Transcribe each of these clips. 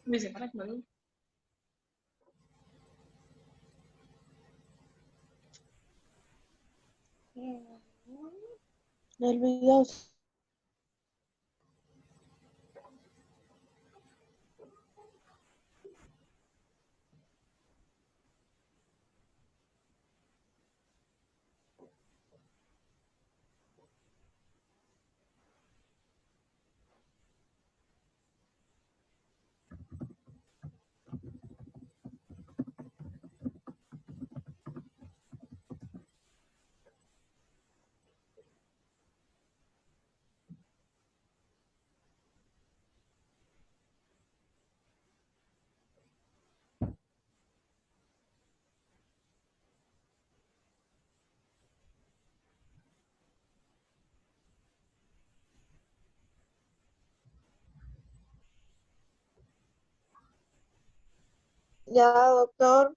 Me separa que no. El video. Ya, doctor.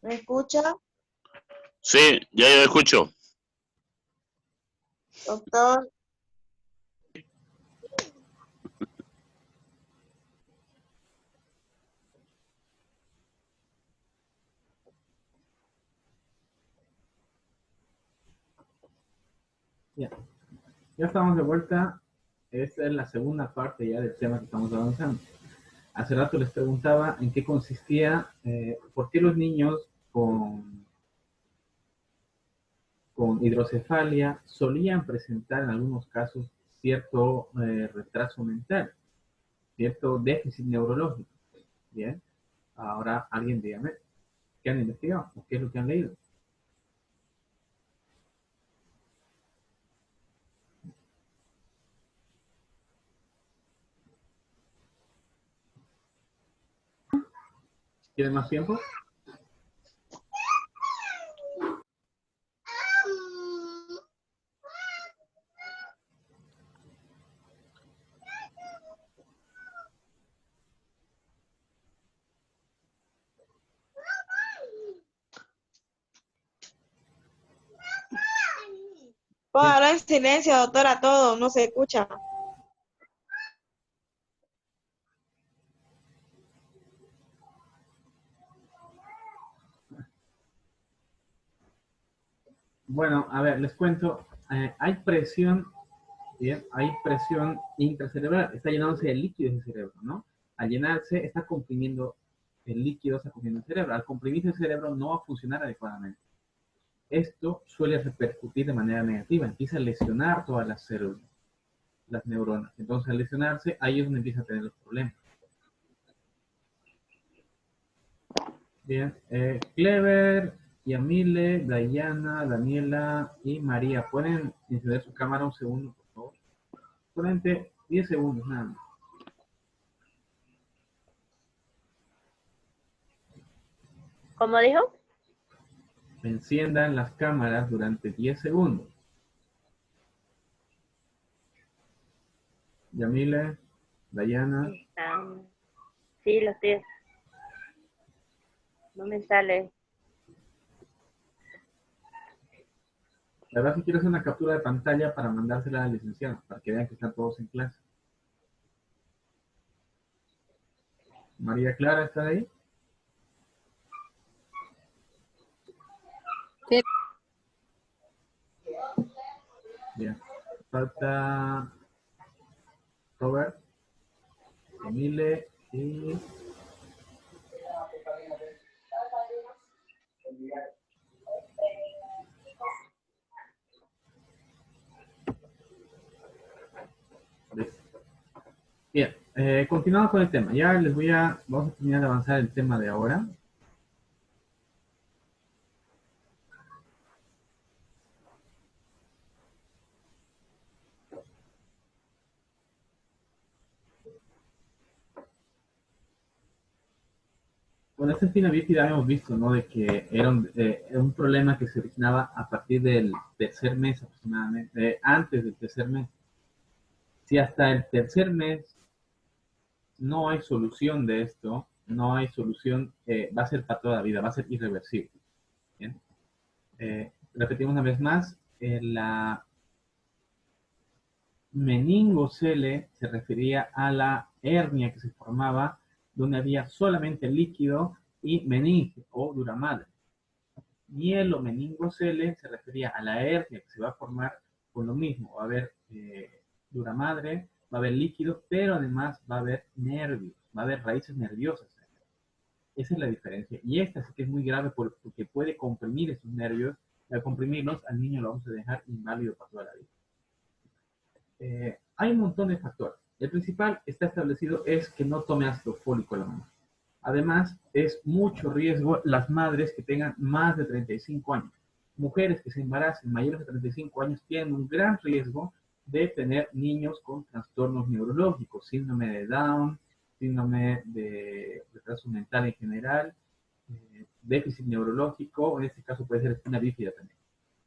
¿Me escucha, Sí, ya yo escucho. doctor? Ya, ya estamos de vuelta. Esta es la segunda parte ya del tema que estamos avanzando. Hace rato les preguntaba en qué consistía, por qué los niños con hidrocefalia solían presentar en algunos casos cierto retraso mental, cierto déficit neurológico. Bien, ahora alguien dígame, ¿qué han investigado? ¿O qué es lo que han leído? ¿Quieren más tiempo? Póngalo en silencio, doctora, todo, no se escucha. Bueno, a ver, les cuento. Hay presión, bien, hay presión intracerebral. Está llenándose de líquido ese cerebro, ¿no? Al llenarse, está comprimiendo el líquido, está comprimiendo el cerebro. Al comprimirse el cerebro no va a funcionar adecuadamente. Esto suele repercutir de manera negativa. Empieza a lesionar todas las células, las neuronas. Entonces, al lesionarse, ahí es donde empieza a tener los problemas. Bien, Clever, Yamile, Dayana, Daniela y María. ¿Pueden encender su cámara un segundo, por favor? Solamente 10 segundos, nada más. ¿Cómo dijo? Enciendan las cámaras durante 10 segundos. Yamile, Dayana. Sí, lo estoy. No me sale. La verdad, si quiero hacer una captura de pantalla para mandársela al licenciado, para que vean que están todos en clase. María Clara, ¿está ahí? Sí. Bien. Falta Robert, Emile y... Bien, continuamos con el tema. Ya vamos a terminar de avanzar el tema de ahora. Bueno, esta espina bífida hemos visto, ¿no? De que era un problema que se originaba a partir del tercer mes aproximadamente, antes del tercer mes. Si hasta el tercer mes no hay solución de esto, no hay solución, va a ser para toda la vida, va a ser irreversible. ¿Bien? Repetimos una vez más, la meningocele se refería a la hernia que se formaba donde había solamente líquido y meninge o duramadre. Mielo meningocele se refería a la hernia que se va a formar con lo mismo. Va a haber duramadre, va a haber líquido, pero además va a haber nervios, va a haber raíces nerviosas. Esa es la diferencia. Y esta sí que es muy grave porque puede comprimir esos nervios. Al comprimirlos, al niño lo vamos a dejar inválido para toda la vida. Hay un montón de factores. El principal está establecido es que no tome ácido fólico la mamá. Además, es mucho riesgo las madres que tengan más de 35 años. Mujeres que se embaracen mayores de 35 años tienen un gran riesgo de tener niños con trastornos neurológicos, síndrome de Down, síndrome de retraso mental en general, déficit neurológico, en este caso puede ser espina bífida también.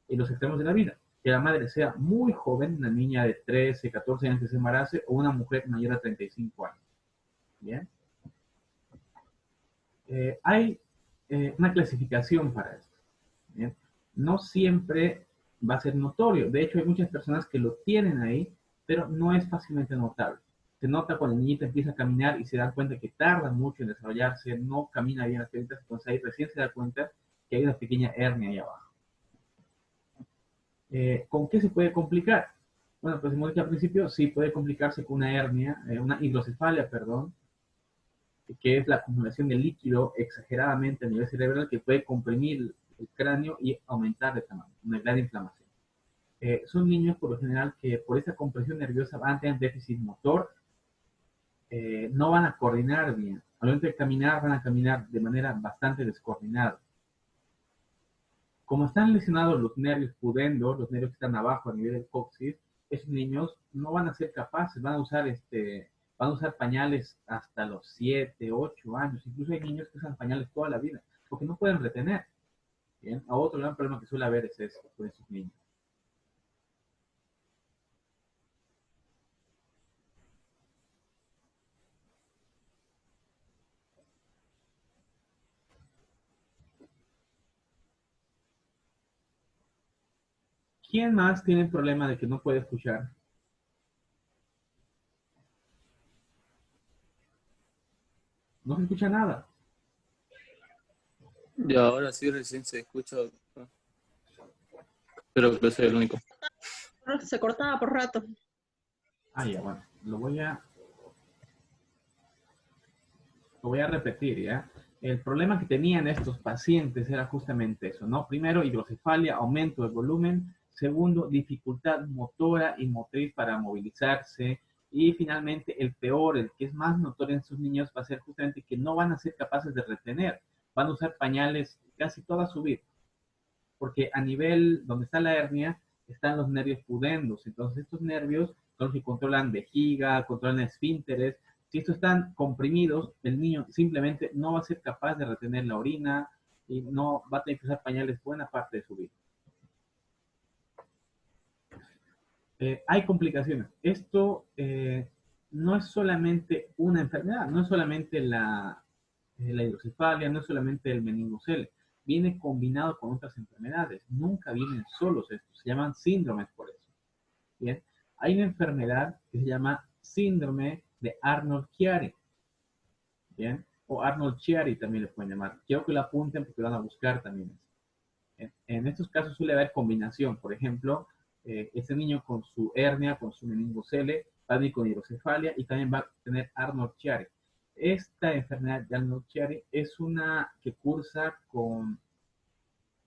En los extremos de la vida, que la madre sea muy joven, una niña de 13, 14 años que se embarace, o una mujer mayor a 35 años. ¿Bien? Hay una clasificación para esto. ¿Bien? No siempre va a ser notorio. De hecho, hay muchas personas que lo tienen ahí, pero no es fácilmente notable. Se nota cuando el niñito empieza a caminar y se da cuenta que tarda mucho en desarrollarse, no camina bien las piernitas, entonces ahí recién se da cuenta que hay una pequeña hernia ahí abajo. ¿Con qué se puede complicar? Bueno, pues como dije al principio, sí puede complicarse con una hernia, una hidrocefalia, perdón, que es la acumulación de líquido exageradamente a nivel cerebral que puede comprimir el cráneo y aumentar de tamaño, una gran inflamación. Son niños por lo general que por esa compresión nerviosa van a tener déficit motor, no van a coordinar bien. Al momento de caminar, van a caminar de manera bastante descoordinada. Como están lesionados los nervios pudendo, los nervios que están abajo a nivel del coxis, esos niños no van a ser capaces, van a usar pañales hasta los 7, 8 años. Incluso hay niños que usan pañales toda la vida, porque no pueden retener. ¿Bien? A otro gran problema que suele haber es eso con esos niños. ¿Quién más tiene el problema de que no puede escuchar? No se escucha nada. Y ahora sí recién se escucha. Espero que soy el único. Se cortaba por rato. Ah, ya, bueno. Lo voy a repetir, ¿ya? El problema que tenían estos pacientes era justamente eso, ¿no? Primero, hidrocefalia, aumento del volumen. Segundo, dificultad motora y motriz para movilizarse. Y finalmente, el peor, el que es más notorio en sus niños, va a ser justamente que no van a ser capaces de retener. Van a usar pañales casi toda su vida. Porque a nivel donde está la hernia, están los nervios pudendos. Entonces, estos nervios son los que controlan vejiga, controlan esfínteres. Si estos están comprimidos, el niño simplemente no va a ser capaz de retener la orina y no va a tener que usar pañales buena parte de su vida. Hay complicaciones. Esto no es solamente una enfermedad, no es solamente la hidrocefalia, no es solamente el meningocele. Viene combinado con otras enfermedades. Nunca vienen solos estos. Se llaman síndromes por eso. Bien. Hay una enfermedad que se llama síndrome de Arnold-Chiari. Bien. O Arnold-Chiari también le pueden llamar. Quiero que lo apunten porque lo van a buscar también. En estos casos suele haber combinación. Por ejemplo, este niño con su hernia, con su meningocele, va a venir con hidrocefalia y también va a tener Arnold-Chiari. Esta enfermedad de Arnold-Chiari es una que cursa con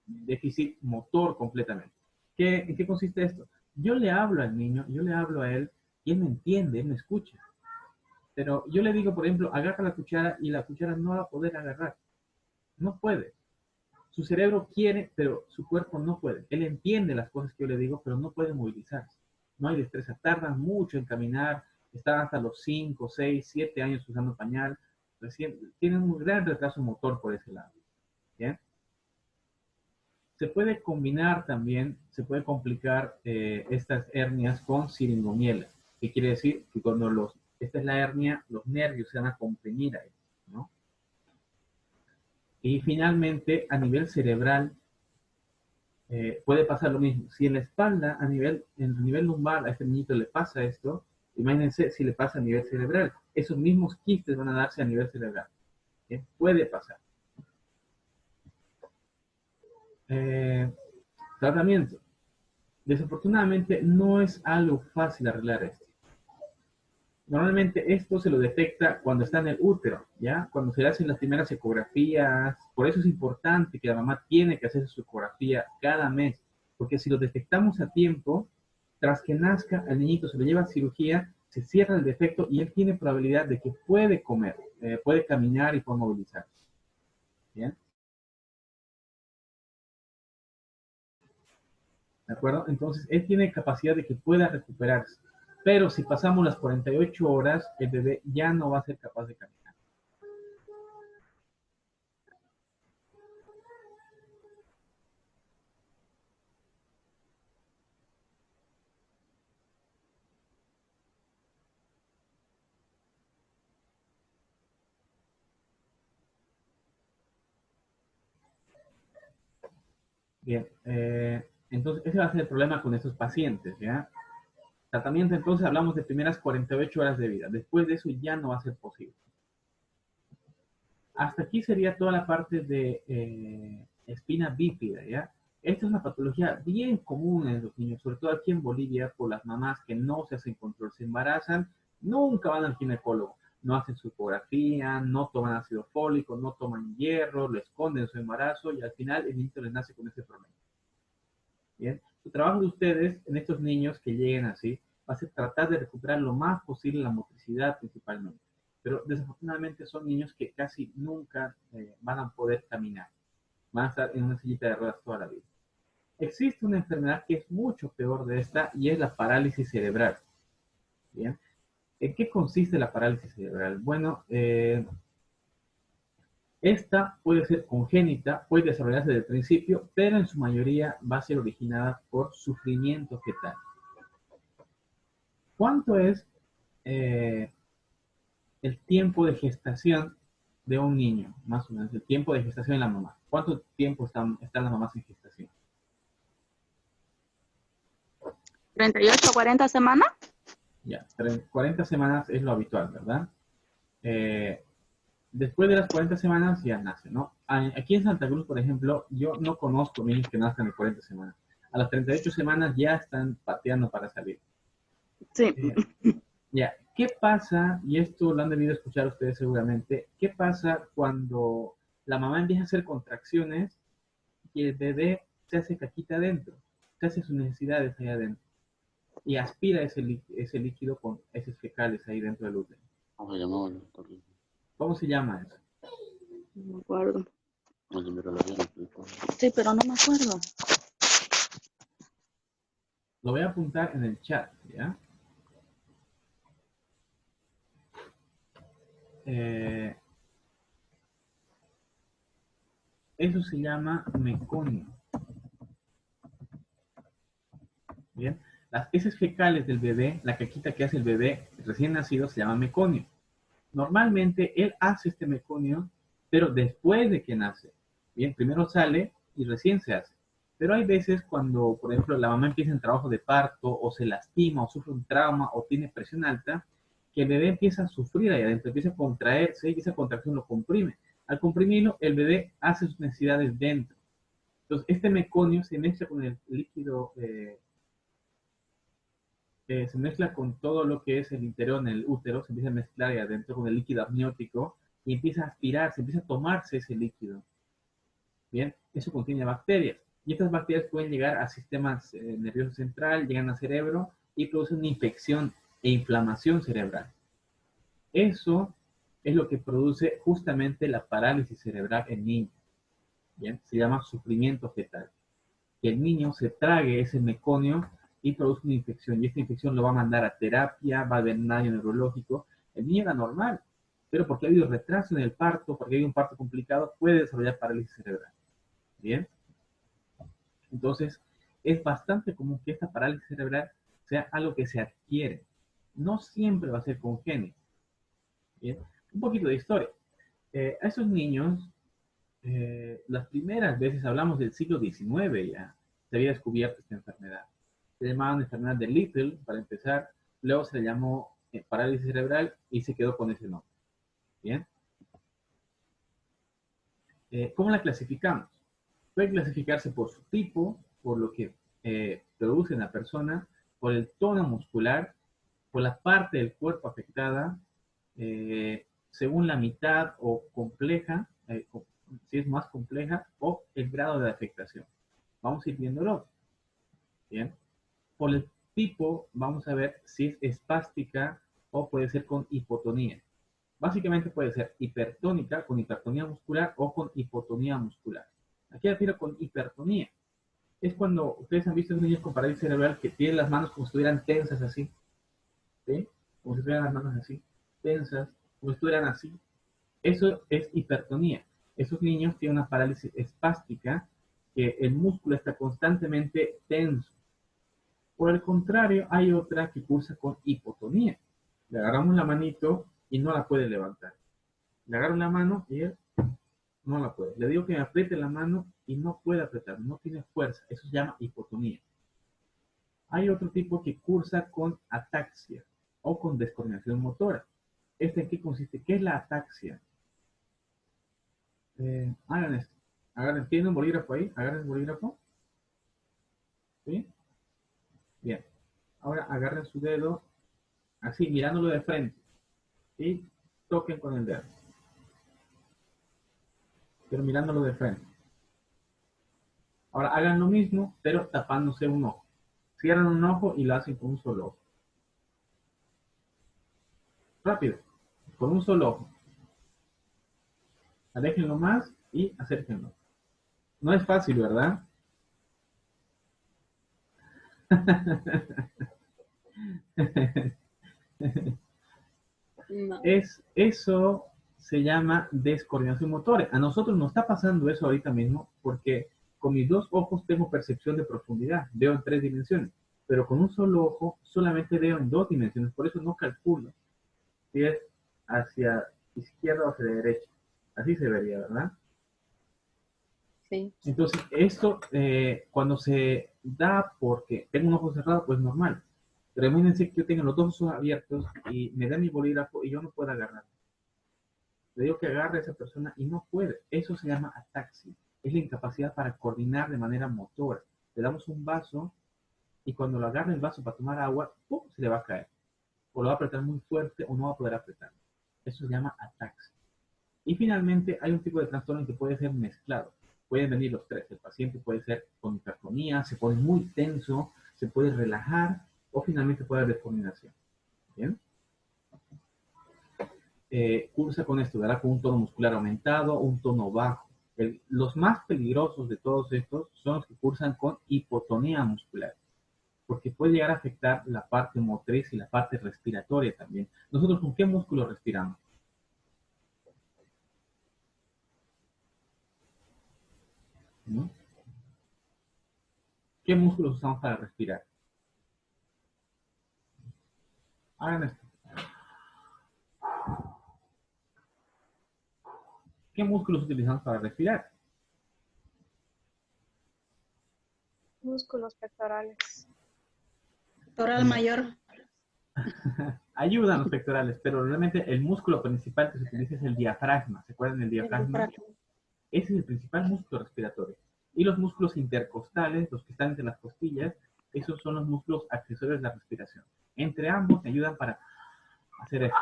déficit motor completamente. ¿En qué consiste esto? Yo le hablo al niño, yo le hablo a él y él me entiende, él me escucha. Pero yo le digo, por ejemplo, agarra la cuchara y la cuchara no va a poder agarrar. No puede. Su cerebro quiere, pero su cuerpo no puede. Él entiende las cosas que yo le digo, pero no puede movilizarse. No hay destreza. Tardan mucho en caminar. Están hasta los 5, 6, 7 años usando pañal. Tienen un gran retraso motor por ese lado. ¿Bien? Se puede combinar también, se puede complicar estas hernias con siringomielas, que quiere decir que cuando esta es la hernia, los nervios se van a comprimir ahí, ¿no? Y finalmente, a nivel cerebral, puede pasar lo mismo. Si en la espalda, en el nivel lumbar, a este niñito le pasa esto, imagínense si le pasa a nivel cerebral. Esos mismos quistes van a darse a nivel cerebral. Puede pasar. Tratamiento. Desafortunadamente no es algo fácil arreglar esto. Normalmente esto se lo detecta cuando está en el útero, ¿ya? Cuando se le hacen las primeras ecografías. Por eso es importante que la mamá tiene que hacer su ecografía cada mes, porque si lo detectamos a tiempo, tras que nazca, el niñito se lo lleva a cirugía, se cierra el defecto y él tiene probabilidad de que puede comer, puede caminar y puede movilizarse. ¿Bien? ¿De acuerdo? Entonces, él tiene capacidad de que pueda recuperarse. Pero si pasamos las 48 horas, el bebé ya no va a ser capaz de caminar. Bien, entonces ese va a ser el problema con estos pacientes, ¿ya? Tratamiento, entonces hablamos de primeras 48 horas de vida. Después de eso ya no va a ser posible. Hasta aquí sería toda la parte de espina bífida, ¿ya? Esta es una patología bien común en los niños, sobre todo aquí en Bolivia, por las mamás que no se hacen control, se embarazan, nunca van al ginecólogo, no hacen su ecografía, no toman ácido fólico, no toman hierro, lo esconden su embarazo y al final el niño les nace con ese problema. Bien, el trabajo de ustedes en estos niños que lleguen así va a ser tratar de recuperar lo más posible la motricidad principalmente. Pero desafortunadamente son niños que casi nunca van a poder caminar. Van a estar en una sillita de ruedas toda la vida. Existe una enfermedad que es mucho peor de esta y es la parálisis cerebral. ¿Bien? ¿En qué consiste la parálisis cerebral? Bueno, esta puede ser congénita, puede desarrollarse desde el principio, pero en su mayoría va a ser originada por sufrimiento fetal. ¿Cuánto es el tiempo de gestación de un niño? Más o menos, el tiempo de gestación de la mamá. ¿Cuánto tiempo están las mamás en gestación? 38 o 40 semanas. Ya, 40 semanas es lo habitual, ¿verdad? Después de las 40 semanas ya nace, ¿no? Aquí en Santa Cruz, por ejemplo, yo no conozco niños que nazcan en 40 semanas. A las 38 semanas ya están pateando para salir. Sí. Ya, ¿qué pasa? Y esto lo han debido escuchar ustedes seguramente. ¿Qué pasa cuando la mamá empieza a hacer contracciones y el bebé se hace caquita adentro? Se hace sus necesidades ahí adentro. Y aspira ese líquido con heces fecales ahí dentro del útero. ¿Cómo se llama eso? No me acuerdo. Sí, pero no me acuerdo. Lo voy a apuntar en el chat, ¿ya? Eso se llama meconio. Bien, las heces fecales del bebé, la caquita que hace el bebé recién nacido se llama meconio. Normalmente él hace este meconio, pero después de que nace. Bien, primero sale y recién se hace. Pero hay veces cuando, por ejemplo, la mamá empieza en trabajo de parto o se lastima o sufre un trauma o tiene presión alta, que el bebé empieza a sufrir ahí adentro, empieza a contraerse y esa contracción lo comprime. Al comprimirlo, el bebé hace sus necesidades dentro. Entonces, este meconio se mezcla con el líquido, se mezcla con todo lo que es el interior en el útero, se empieza a mezclar ahí adentro con el líquido amniótico y empieza a aspirar, se empieza a tomarse ese líquido. Bien, eso contiene bacterias. Y estas bacterias pueden llegar a sistemas nervioso central, llegan al cerebro y producen una infección e inflamación cerebral. Eso es lo que produce justamente la parálisis cerebral en niños. Bien, se llama sufrimiento fetal. Que el niño se trague ese meconio y produce una infección. Y esta infección lo va a mandar a terapia, va a haber un daño neurológico. El niño era normal, pero porque ha habido retraso en el parto, porque ha habido un parto complicado, puede desarrollar parálisis cerebral. Bien. Entonces, es bastante común que esta parálisis cerebral sea algo que se adquiere. No siempre va a ser congénito. Bien. Un poquito de historia. A esos niños, las primeras veces, hablamos del siglo XIX ya, se había descubierto esta enfermedad. Se llamaba enfermedad de Little, para empezar, luego se le llamó parálisis cerebral y se quedó con ese nombre. Bien. ¿Cómo la clasificamos? Puede clasificarse por su tipo, por lo que produce en la persona, por el tono muscular, por la parte del cuerpo afectada, según la mitad o compleja, si es más compleja, o el grado de afectación. Vamos a ir viéndolo. Bien. Por el tipo, vamos a ver si es espástica o puede ser con hipotonía. Básicamente puede ser hipertónica, con hipertonía muscular o con hipotonía muscular. Aquí refiero con hipertonía. Es cuando ustedes han visto a niños con parálisis cerebral que tienen las manos como si estuvieran tensas así. ¿Sí? Como si estuvieran las manos así, tensas, como si estuvieran así. Eso es hipertonía. Esos niños tienen una parálisis espástica, que el músculo está constantemente tenso. Por el contrario, hay otra que cursa con hipotonía. Le agarramos la manito y no la puede levantar. Le agarro la mano y él no la puede. Le digo que me apriete la mano y no puede apretar, no tiene fuerza. Eso se llama hipotonía. Hay otro tipo que cursa con ataxia o con descoordinación motora. ¿En qué consiste? ¿Qué es la ataxia? Hagan esto. ¿Tienen un bolígrafo ahí? Agarren el bolígrafo. ¿Sí? Bien. Ahora agarren su dedo así, mirándolo de frente. Y toquen con el dedo. Pero mirándolo de frente. Ahora hagan lo mismo, pero tapándose un ojo. Cierran un ojo y lo hacen con un solo ojo. Rápido. Con un solo ojo. Aléjenlo más y acérquenlo. No es fácil, ¿verdad? No. Eso se llama descoordinación motora. A nosotros nos está pasando eso ahorita mismo porque con mis dos ojos tengo percepción de profundidad. Veo en 3 dimensiones. Pero con un solo ojo solamente veo en 2 dimensiones. Por eso no calculo si es hacia izquierda o hacia derecha. Así se vería, ¿verdad? Sí. Entonces, esto cuando se da porque tengo un ojo cerrado, pues normal. Pero imagínense que yo tenga los dos ojos abiertos y me da mi bolígrafo y yo no puedo agarrar. Le digo que agarre a esa persona y no puede. Eso se llama ataxia. Es la incapacidad para coordinar de manera motora. Le damos un vaso y cuando lo agarra el vaso para tomar agua, ¡pum!, se le va a caer. O lo va a apretar muy fuerte o no va a poder apretar. Eso se llama ataxia. Y finalmente hay un tipo de trastorno que puede ser mezclado. Pueden venir los tres. El paciente puede ser con hipertonía, se pone muy tenso, se puede relajar o finalmente puede haber descoordinación. ¿Bien? Cursa con esto, ¿verdad? Con un tono muscular aumentado, un tono bajo. Los más peligrosos de todos estos son los que cursan con hipotonía muscular, porque puede llegar a afectar la parte motriz y la parte respiratoria también. ¿Nosotros con qué músculo respiramos? ¿No? ¿Qué músculos usamos para respirar? Hagan esto. ¿Qué músculos utilizamos para respirar? Músculos pectorales. Pectoral mayor. Ayudan los pectorales, pero realmente el músculo principal que se utiliza es el diafragma. ¿Se acuerdan del diafragma? Ese es el principal músculo respiratorio. Y los músculos intercostales, los que están entre las costillas, esos son los músculos accesorios de la respiración. Entre ambos me ayudan para hacer esto.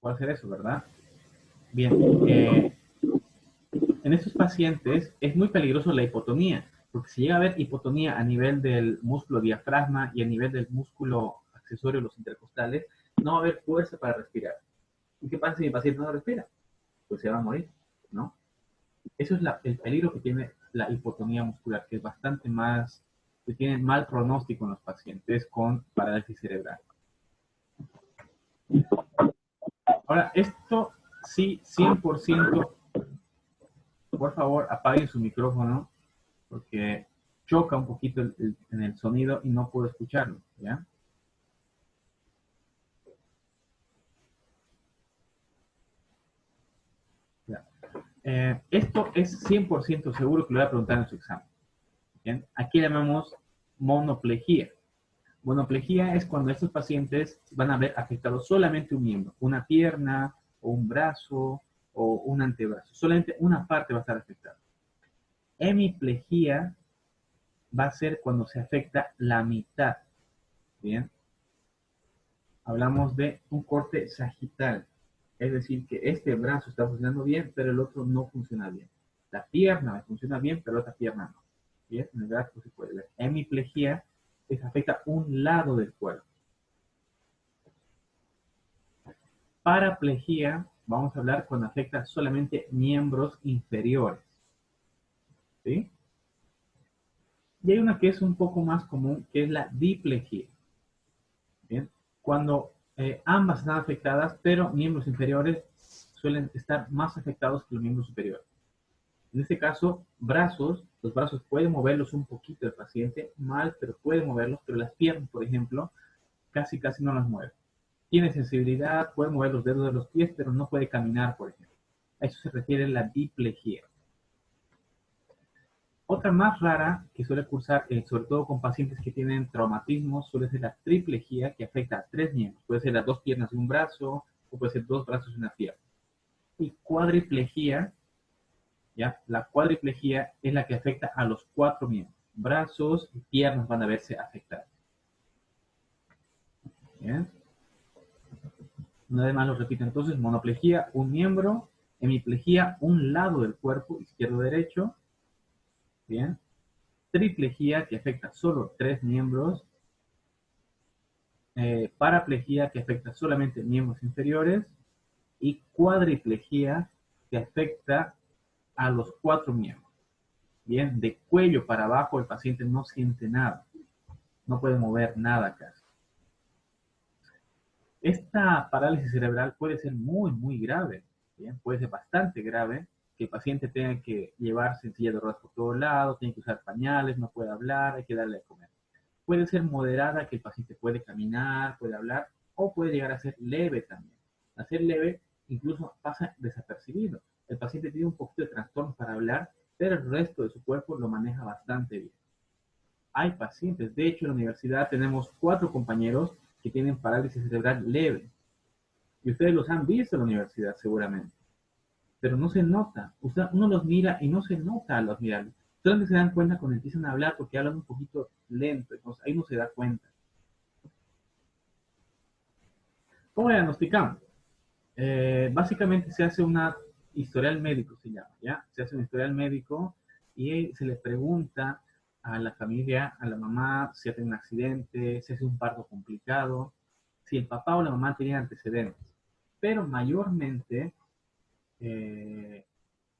Puedo hacer eso, ¿verdad? Bien. En estos pacientes es muy peligroso la hipotonía, porque si llega a haber hipotonía a nivel del músculo diafragma y a nivel del músculo accesorio, los intercostales, no va a haber fuerza para respirar. ¿Y qué pasa si el paciente no respira? Pues se va a morir, ¿no? Eso es el peligro que tiene la hipotonía muscular, que es bastante más, que tiene mal pronóstico en los pacientes con parálisis cerebral. Ahora, esto sí, 100%, por favor, apaguen su micrófono, porque choca un poquito en el sonido y no puedo escucharlo, ¿ya? Ya. Esto es 100% seguro que lo voy a preguntar en su examen. ¿Bien? Aquí le llamamos monoplejía. Monoplejía es cuando estos pacientes van a ver afectado solamente un miembro, una pierna, o un brazo, o un antebrazo. Solamente una parte va a estar afectada. Hemiplejía va a ser cuando se afecta la mitad. Bien. Hablamos de un corte sagital. Es decir, que este brazo está funcionando bien, pero el otro no funciona bien. La pierna funciona bien, pero la otra pierna no. Bien, en el gráfico se puede ver. Hemiplejía es afecta un lado del cuerpo. Paraplejía, vamos a hablar cuando afecta solamente miembros inferiores. ¿Sí? Y hay una que es un poco más común, que es la diplejía. Bien, cuando ambas están afectadas, pero miembros inferiores suelen estar más afectados que los miembros superiores. En este caso, brazos, los brazos pueden moverlos un poquito el paciente, mal, pero puede moverlos, pero las piernas, por ejemplo, casi no las mueve. Tiene sensibilidad, puede mover los dedos de los pies, pero no puede caminar, por ejemplo. A eso se refiere la diplejía. Otra más rara que suele cursar, sobre todo con pacientes que tienen traumatismos, suele ser la triplejía, que afecta a 3 miembros. Puede ser las 2 piernas y un brazo, o puede ser 2 brazos y una pierna. Y cuadriplejía, ¿ya? La cuadriplejía es la que afecta a los 4 miembros. Brazos y piernas van a verse afectados. ¿Bien? Una vez más lo repito entonces, monoplejía, un miembro, hemiplejía, un lado del cuerpo, izquierdo-derecho. Bien. Triplejía, que afecta solo 3 miembros. Paraplejía, que afecta solamente miembros inferiores. Y cuadriplejía, que afecta a los 4 miembros. Bien, de cuello para abajo el paciente no siente nada. No puede mover nada casi. Esta parálisis cerebral puede ser muy grave. Bien, puede ser bastante grave, que el paciente tenga que llevarse en silla de ruedas por todos lados, tiene que usar pañales, no puede hablar, hay que darle de comer. Puede ser moderada, que el paciente puede caminar, puede hablar, o puede llegar a ser leve también. A ser leve incluso pasa desapercibido. El paciente tiene un poquito de trastorno para hablar, pero el resto de su cuerpo lo maneja bastante bien. Hay pacientes, de hecho en la universidad tenemos 4 compañeros que tienen parálisis cerebral leve. Y ustedes los han visto en la universidad seguramente. Pero no se nota. Uno los mira y no se nota a los mirarlos. Solamente se dan cuenta cuando empiezan a hablar porque hablan un poquito lento. Entonces ahí no se da cuenta. ¿Cómo diagnosticamos? Básicamente se hace una historial médico, se llama, ¿ya? Se hace un historial médico y se le pregunta a la familia, a la mamá, si ha tenido un accidente, si hace un parto complicado, si el papá o la mamá tenían antecedentes. Pero mayormente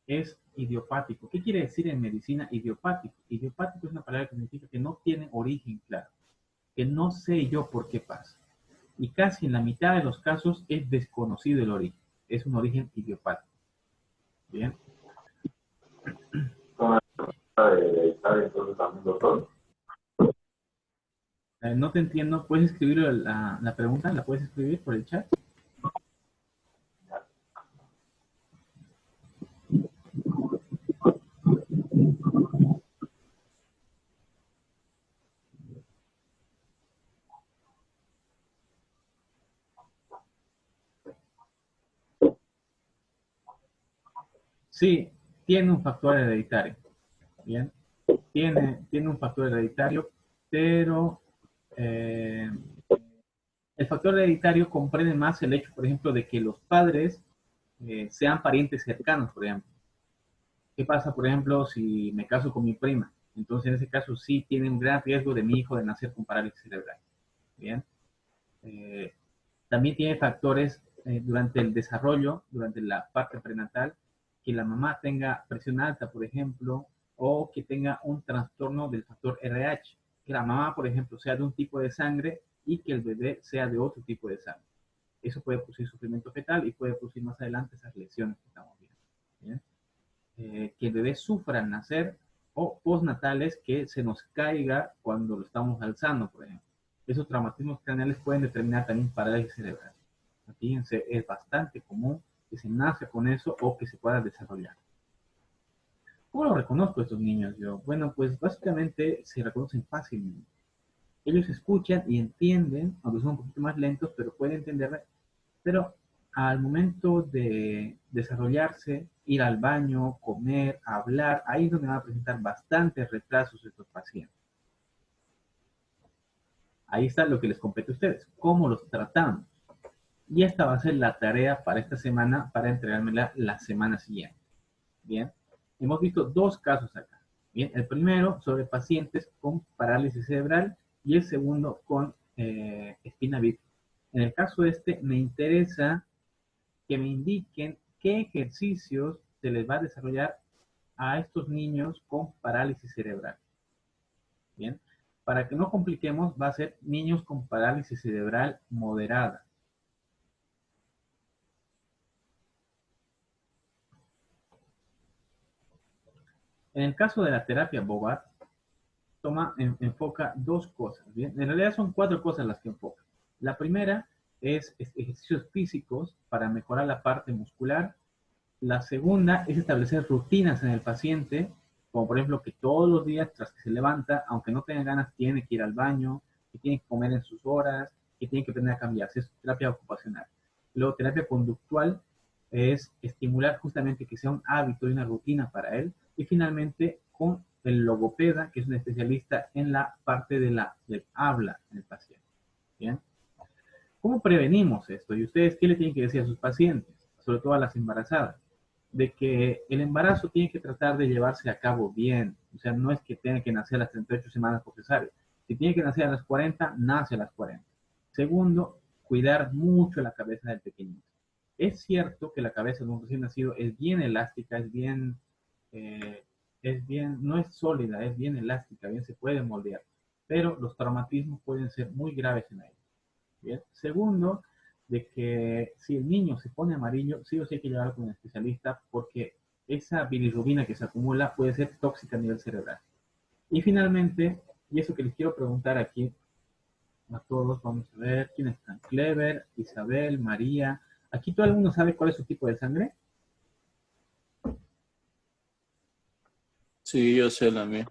es idiopático. ¿Qué quiere decir en medicina idiopático? Idiopático es una palabra que significa que no tiene origen claro, que no sé yo por qué pasa. Y casi en la mitad de los casos es desconocido el origen. Es un origen idiopático. Bien. No te entiendo. ¿Puedes escribir la pregunta? ¿La puedes escribir por el chat? Sí, tiene un factor hereditario. Bien. Tiene un factor hereditario, pero el factor hereditario comprende más el hecho, por ejemplo, de que los padres sean parientes cercanos, por ejemplo. ¿Qué pasa, por ejemplo, si me caso con mi prima? Entonces, en ese caso, sí tiene un gran riesgo de mi hijo de nacer con parálisis cerebral. Bien. También tiene factores durante el desarrollo, durante la parte prenatal, que la mamá tenga presión alta, por ejemplo, o que tenga un trastorno del factor RH. Que la mamá, por ejemplo, sea de un tipo de sangre y que el bebé sea de otro tipo de sangre. Eso puede producir sufrimiento fetal y puede producir más adelante esas lesiones que estamos viendo. ¿Bien? Que el bebé sufra al nacer o postnatales que se nos caiga cuando lo estamos alzando, por ejemplo. Esos traumatismos craneales pueden determinar también parálisis cerebral. Fíjense, es bastante común que se nace con eso o que se pueda desarrollar. ¿Cómo lo reconozco a estos niños yo? Bueno, pues básicamente se reconocen fácilmente. Ellos escuchan y entienden, aunque son un poquito más lentos, pero pueden entender. Pero al momento de desarrollarse, ir al baño, comer, hablar, ahí es donde van a presentar bastantes retrasos estos pacientes. Ahí está lo que les compete a ustedes, cómo los tratamos. Y esta va a ser la tarea para esta semana, para entregármela la semana siguiente. Bien, hemos visto dos casos acá. Bien, el primero sobre pacientes con parálisis cerebral y el segundo con espina bífida. En el caso este, me interesa que me indiquen qué ejercicios se les va a desarrollar a estos niños con parálisis cerebral. Bien, para que no compliquemos, va a ser niños con parálisis cerebral moderada. En el caso de la terapia Bogart, enfoca dos cosas. ¿Bien? En realidad son cuatro cosas las que enfoca. La primera es ejercicios físicos para mejorar la parte muscular. La segunda es establecer rutinas en el paciente, como por ejemplo que todos los días tras que se levanta, aunque no tenga ganas, tiene que ir al baño, que tiene que comer en sus horas, que tiene que aprender a cambiarse. Es terapia ocupacional. Luego, terapia conductual es estimular justamente que sea un hábito y una rutina para él. Y finalmente, con el logopeda, que es un especialista en la parte del habla en el paciente. ¿Bien? ¿Cómo prevenimos esto? ¿Y ustedes qué le tienen que decir a sus pacientes? Sobre todo a las embarazadas. De que el embarazo tiene que tratar de llevarse a cabo bien. O sea, no es que tenga que nacer a las 38 semanas por cesárea. Si tiene que nacer a las 40, nace a las 40. Segundo, cuidar mucho la cabeza del pequeñito. Es cierto que la cabeza de un recién nacido es bien elástica, no es sólida, es bien elástica, bien se puede moldear, pero los traumatismos pueden ser muy graves en ella. Bien. Segundo, de que si el niño se pone amarillo, sí o sí hay que llevarlo con un especialista porque esa bilirrubina que se acumula puede ser tóxica a nivel cerebral. Y finalmente, y eso que les quiero preguntar aquí a todos, vamos a ver quiénes están. Clever, Isabel, María. ¿Aquí todo el mundo sabe cuál es su tipo de sangre? Sí, yo sé la mía.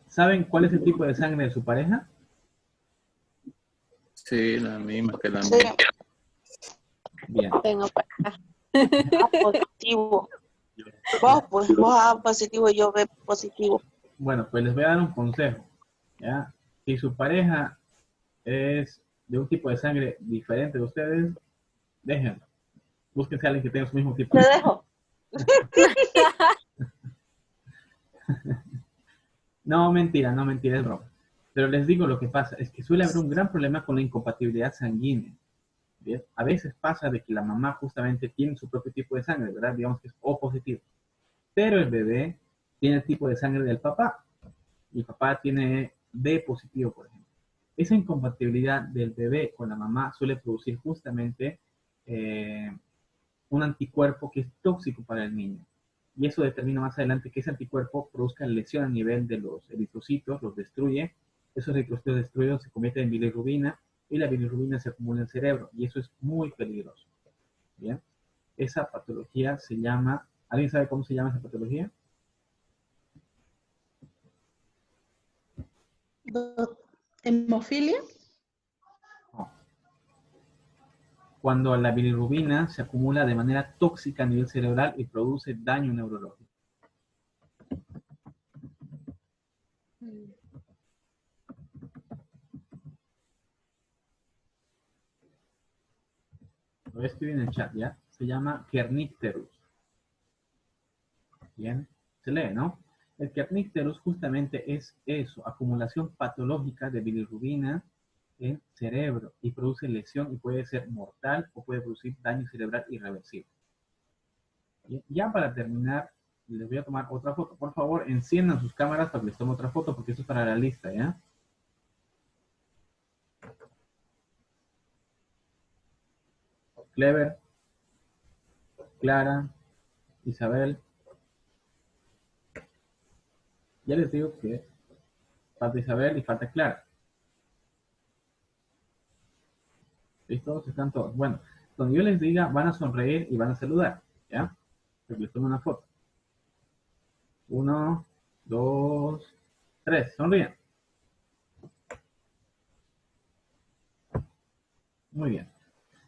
¿Saben cuál es el tipo de sangre de su pareja? Sí, la misma que la Sí. mía. Bien. Tengo para Positivo. Vos A positivo y yo B positivo. Bueno, pues les voy a dar un consejo. ¿Ya? Si su pareja es de un tipo de sangre diferente de ustedes, déjenlo. Búsquense a alguien que tenga su mismo tipo Te de sangre. dejo. No, mentira, es broma. Pero les digo lo que pasa, es que suele haber un gran problema con la incompatibilidad sanguínea. ¿Bien? A veces pasa de que la mamá justamente tiene su propio tipo de sangre, ¿verdad? Digamos que es O positivo. Pero el bebé tiene el tipo de sangre del papá. Y el papá tiene B positivo, por ejemplo. Esa incompatibilidad del bebé con la mamá suele producir justamente un anticuerpo que es tóxico para el niño. Y eso determina más adelante que ese anticuerpo produzca lesión a nivel de los eritrocitos, los destruye. Esos eritrocitos destruidos se convierten en bilirrubina y la bilirrubina se acumula en el cerebro y eso es muy peligroso. ¿Bien? Esa patología se llama, ¿alguien sabe cómo se llama esa patología? ¿Hemofilia? No. Cuando la bilirrubina se acumula de manera tóxica a nivel cerebral y produce daño neurológico. Lo voy a escribir en el chat, ¿ya? Se llama kernicterus. Bien, se lee, ¿no? El kernicterus justamente es eso, acumulación patológica de bilirrubina en cerebro y produce lesión y puede ser mortal o puede producir daño cerebral irreversible. Bien, ya para terminar, les voy a tomar otra foto. Por favor, enciendan sus cámaras para que les tome otra foto porque esto es para la lista, ¿ya? Clever, Clara, Isabel. Ya les digo que falta Isabel y falta Clara. ¿Listos? ¿Están todos? Bueno, cuando yo les diga, van a sonreír y van a saludar, ¿ya? Les tomo una foto. 1, 2, 3. Sonríen. Muy bien.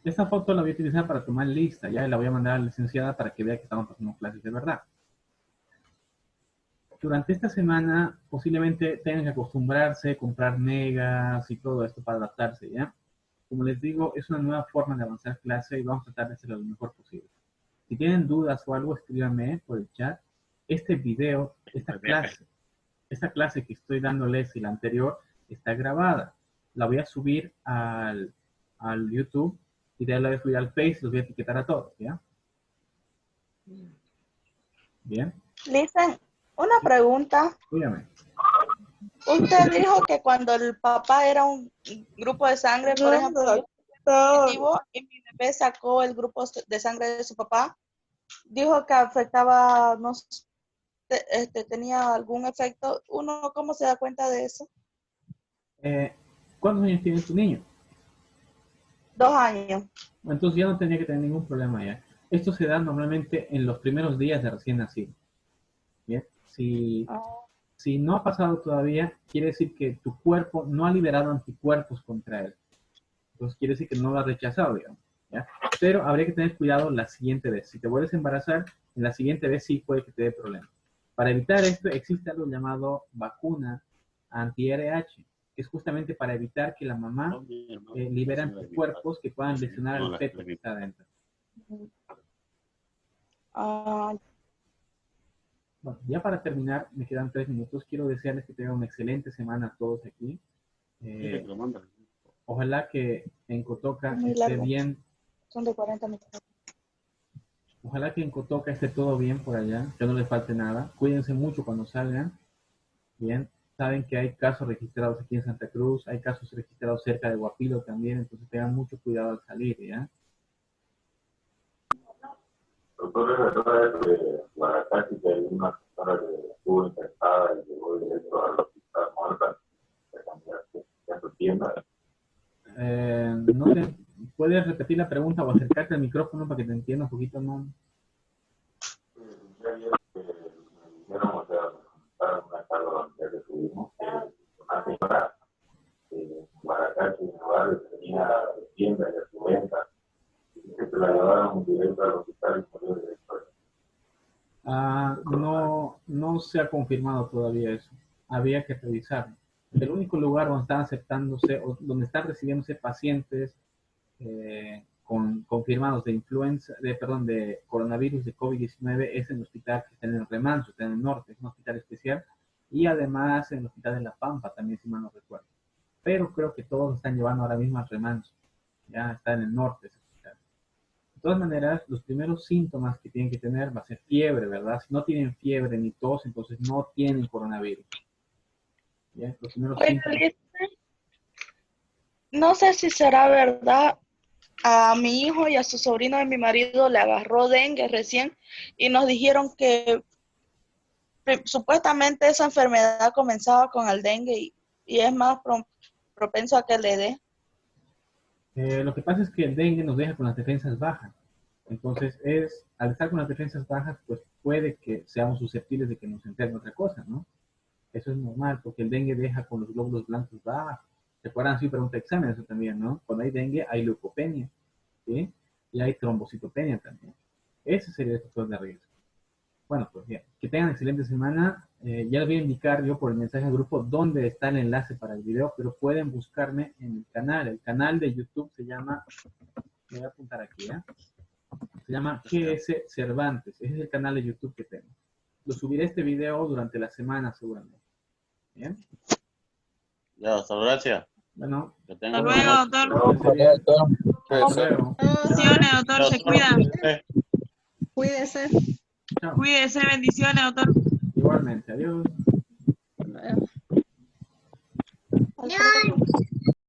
Esta foto la voy a utilizar para tomar lista. Ya la voy a mandar a la licenciada para que vea que estamos haciendo clases de verdad. Durante esta semana posiblemente tengan que acostumbrarse, comprar megas y todo esto para adaptarse, ¿ya? Como les digo, es una nueva forma de avanzar clase y vamos a tratar de hacerlo lo mejor posible. Si tienen dudas o algo, escríbanme por el chat. Este video, esta clase que estoy dándoles y la anterior, está grabada. La voy a subir al YouTube y de ahí la voy a subir al Face y los voy a etiquetar a todos, ¿ya? Bien. Listen, una pregunta. Dígame. Usted dijo que cuando el papá era un grupo de sangre, por ejemplo, yo soy positivo y mi bebé sacó el grupo de sangre de su papá, dijo que afectaba, no sé, tenía algún efecto. ¿Uno cómo se da cuenta de eso? ¿Cuántos años tiene tu niño? 2 años. Entonces ya no tenía que tener ningún problema ya. Esto se da normalmente en los primeros días de recién nacido. ¿Bien? Si no ha pasado todavía, quiere decir que tu cuerpo no ha liberado anticuerpos contra él. Entonces quiere decir que no lo ha rechazado, digamos, ¿ya? Pero habría que tener cuidado la siguiente vez. Si te vuelves a embarazar, en la siguiente vez sí puede que te dé problemas. Para evitar esto, existe algo llamado vacuna anti-RH, que es justamente para evitar que la mamá libere anticuerpos que puedan lesionar al feto que está adentro. Bueno, ya para terminar, me quedan 3 minutos. Quiero desearles que tengan una excelente semana a todos aquí. Ojalá que en Cotoca esté bien. Son de 40 minutos. Ojalá que en Cotoca esté todo bien por allá, que no les falte nada. Cuídense mucho cuando salgan. Bien, saben que hay casos registrados aquí en Santa Cruz, hay casos registrados cerca de Guapilo también, entonces tengan mucho cuidado al salir, ¿ya? Doctor, es verdad que Guaracasi, que hay una persona que estuvo infectada y llegó directo al hospital muerta, que su tienda. No te, ¿puedes repetir la pregunta o acercarte al micrófono para que te entienda un poquito, no? Ya ayer que me dijeron, o sea, una carga donde que tuvimos, una señora en Guaracasi, en el barrio, tenía tienda y a su venta, y que se la llevaron directo al hospital y murió directo. No se ha confirmado todavía eso. Había que revisarlo. El único lugar donde están aceptándose, o donde están recibiéndose pacientes confirmados de influenza, de coronavirus de COVID-19 es en el hospital que está en el Remanso, está en el norte, es un hospital especial, y además en el hospital de La Pampa también, si mal no recuerdo. Pero creo que todos están llevando ahora mismo al Remanso, ya está en el norte ese hospital. De todas maneras, los primeros síntomas que tienen que tener va a ser fiebre, ¿verdad? Si no tienen fiebre ni tos, entonces no tienen coronavirus. ¿Ya? Los primeros síntomas. No sé si será verdad, a mi hijo y a su sobrino de mi marido le agarró dengue recién y nos dijeron que supuestamente esa enfermedad comenzaba con el dengue y es más propenso a que le dé. Lo que pasa es que el dengue nos deja con las defensas bajas. Entonces, al estar con las defensas bajas, pues puede que seamos susceptibles de que nos enferme otra cosa, ¿no? Eso es normal, porque el dengue deja con los glóbulos blancos bajos. ¿Recuerdan? Sí, pregunta examen, eso también, ¿no? Cuando hay dengue, hay leucopenia, ¿sí? Y hay trombocitopenia también. Ese sería el factor de riesgo. Bueno, pues bien, que tengan excelente semana. Ya les voy a indicar yo por el mensaje al grupo dónde está el enlace para el video, pero pueden buscarme en el canal. El canal de YouTube se llama, me voy a apuntar aquí, ¿eh? Se llama GS Cervantes. Ese es el canal de YouTube que tengo. Lo subiré este video durante la semana seguramente. ¿Bien? Ya, doctor, gracias. Bueno. Hasta luego, doctor. Hasta luego. Bendiciones, doctor, se cuida. Cuídese. Chao. Cuídese, bendiciones, doctor. Igualmente, adiós.